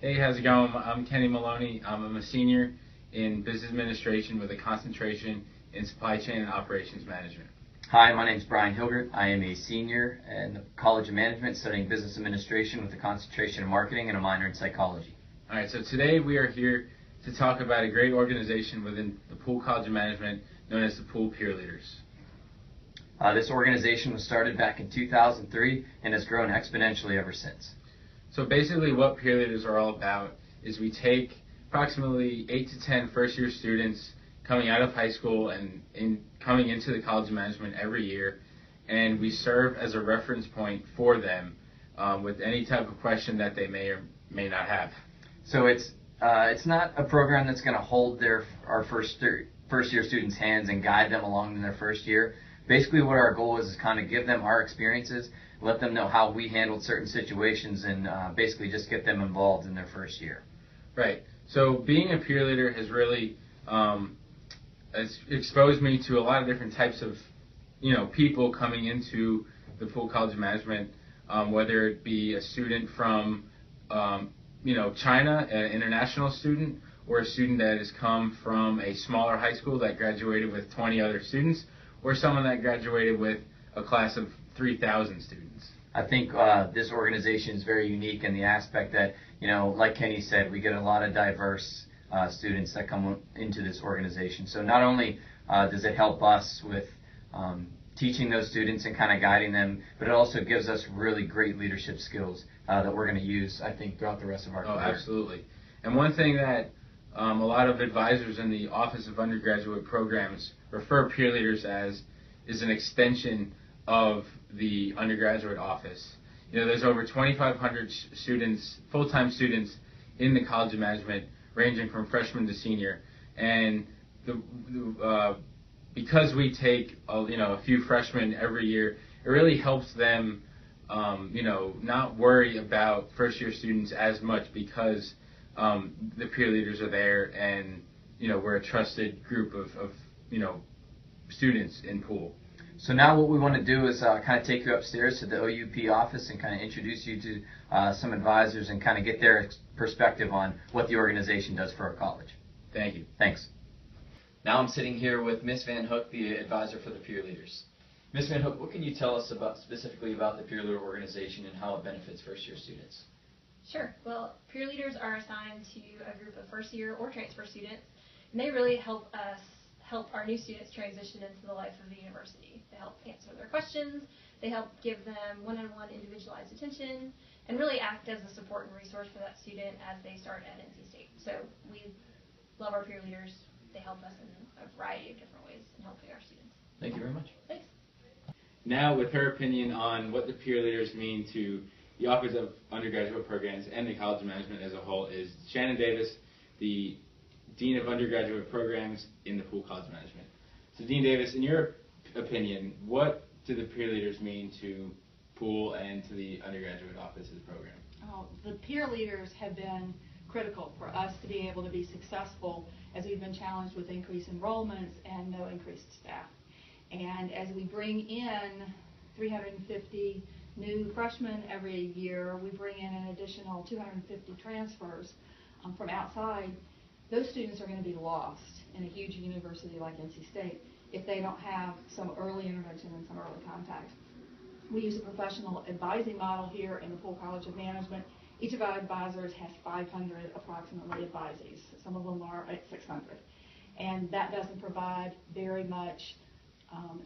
Hey, how's it going? I'm Kenny Maloney. I'm a senior in business administration with a concentration in supply chain and operations management. Hi, my name is Brian Hilgert. I am a senior in the College of Management studying business administration with a concentration in marketing and a minor in psychology. All right, so today we are here to talk about a great organization within the Poole College of Management known as the Poole Peer Leaders. This organization was started back in 2003 and has grown exponentially ever since. So basically what peer leaders are all about is we take approximately 8 to 10 first-year students coming out of high school and coming into the College of Management every year, and we serve as a reference point for them with any type of question that they may or may not have. So it's not a program that's going to hold our first-year students' hands and guide them along in their first year. Basically what our goal is kind of give them our experiences, let them know how we handled certain situations, and basically just get them involved in their first year. Right. So being a peer leader has really has exposed me to a lot of different types of people coming into the Poole College of Management, whether it be a student from China, an international student, or a student that has come from a smaller high school that graduated with 20 other students, or someone that graduated with a class of 3,000 students. I think this organization is very unique in the aspect that, like Kenny said, we get a lot of diverse students that come into this organization. So not only does it help us with teaching those students and kind of guiding them, but it also gives us really great leadership skills that we're going to use, I think, throughout the rest of our career. Oh, absolutely. And one thing that a lot of advisors in the Office of Undergraduate Programs refer peer leaders as is an extension of the undergraduate office. There's over 2,500 students, full-time students, in the College of Management, ranging from freshman to senior. And because we take a few freshmen every year, it really helps them not worry about first-year students as much, because the peer leaders are there, and we're a trusted group of students in Poole. So now what we want to do is kind of take you upstairs to the OUP office and kind of introduce you to some advisors and kind of get their perspective on what the organization does for our college. Thank you. Thanks. Now I'm sitting here with Ms. Van Hook, the advisor for the peer leaders. Ms. Van Hook, what can you tell us specifically about the peer leader organization and how it benefits first-year students? Sure. Well, peer leaders are assigned to a group of first-year or transfer students, and they really help our new students transition into the life of the university. They help answer their questions, they help give them one-on-one individualized attention, and really act as a support and resource for that student as they start at NC State. So we love our peer leaders. They help us in a variety of different ways in helping our students. Thank you very much. Thanks. Now, with her opinion on what the peer leaders mean to the Office of Undergraduate Programs and the College of Management as a whole, is Shannon Davis, the Dean of Undergraduate Programs in the Poole College of Management. So, Dean Davis, in your opinion, what do the peer leaders mean to Poole and to the undergraduate office's program? The peer leaders have been critical for us to be able to be successful as we've been challenged with increased enrollments and no increased staff. And as we bring in 350 new freshmen every year, we bring in an additional 250 transfers from outside. Those students are going to be lost in a huge university like NC State if they don't have some early intervention and some early contact. We use a professional advising model here in the Poole College of Management. Each of our advisors has 500 approximately advisees. Some of them are at 600. And that doesn't provide very much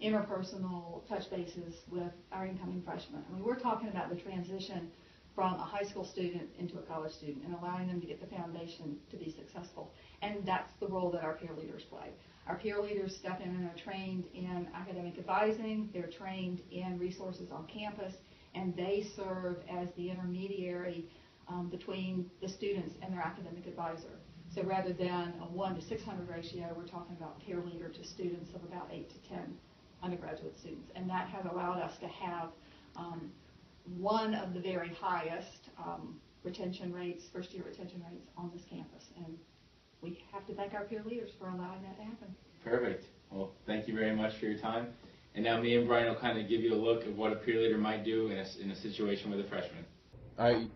interpersonal touch bases with our incoming freshmen. I mean, we're talking about the transition from a high school student into a college student and allowing them to get the foundation to be successful. And that's the role that our peer leaders play. Our peer leaders step in and are trained in academic advising, they're trained in resources on campus, and they serve as the intermediary between the students and their academic advisor. So rather than a 1 to 600 ratio, we're talking about peer leader to students of about 8 to 10 undergraduate students. And that has allowed us to have one of the very highest retention rates, first-year retention rates on this campus. And we have to thank our peer leaders for allowing that to happen. Perfect. Well, thank you very much for your time. And now me and Brian will kind of give you a look at what a peer leader might do in a situation with a freshman. All right.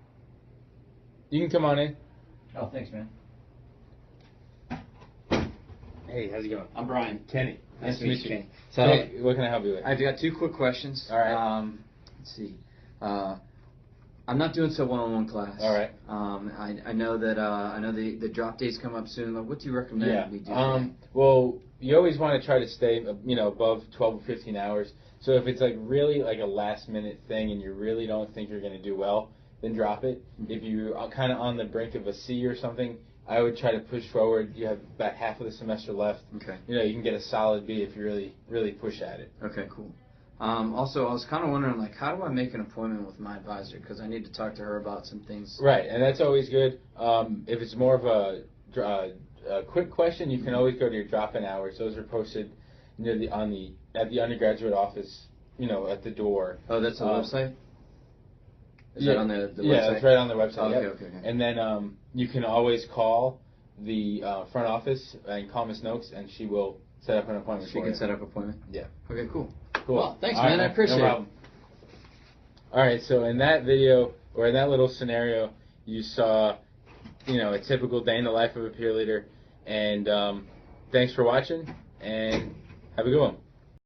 You can come on in. Oh, thanks, man. Hey, how's it going? I'm Brian. Kenny. Nice to meet you, Kenny. So, Okay. what can I help you with? I've got 2 quick questions. All right. Let's see. I'm not doing so one-on-one class. All right. I know that the drop dates come up soon. Like, what do you recommend we do? Well, you always want to try to stay, above 12 or 15 hours. So if it's like really like a last-minute thing and you really don't think you're going to do well, then drop it. Mm-hmm. If you are kind of on the brink of a C or something, I would try to push forward. You have about half of the semester left. Okay. You can get a solid B if you really push at it. Okay, cool. Also, I was kind of wondering, like, how do I make an appointment with my advisor? Because I need to talk to her about some things. Right, and that's always good. If it's more of a quick question, you can always go to your drop-in hours. Those are posted at the undergraduate office, at the door. Oh, that's a website? Is that on the website? Yeah, that's right on the website. Oh, yep. okay. And then you can always call the front office and call Miss Noakes, and she will set up an appointment for you. She can set up an appointment? Yeah. Okay, cool. Cool. Well, thanks, All man. right, I appreciate no problem. All right, so in that video, or in that little scenario, you saw, a typical day in the life of a peer leader. And thanks for watching, and have a good one.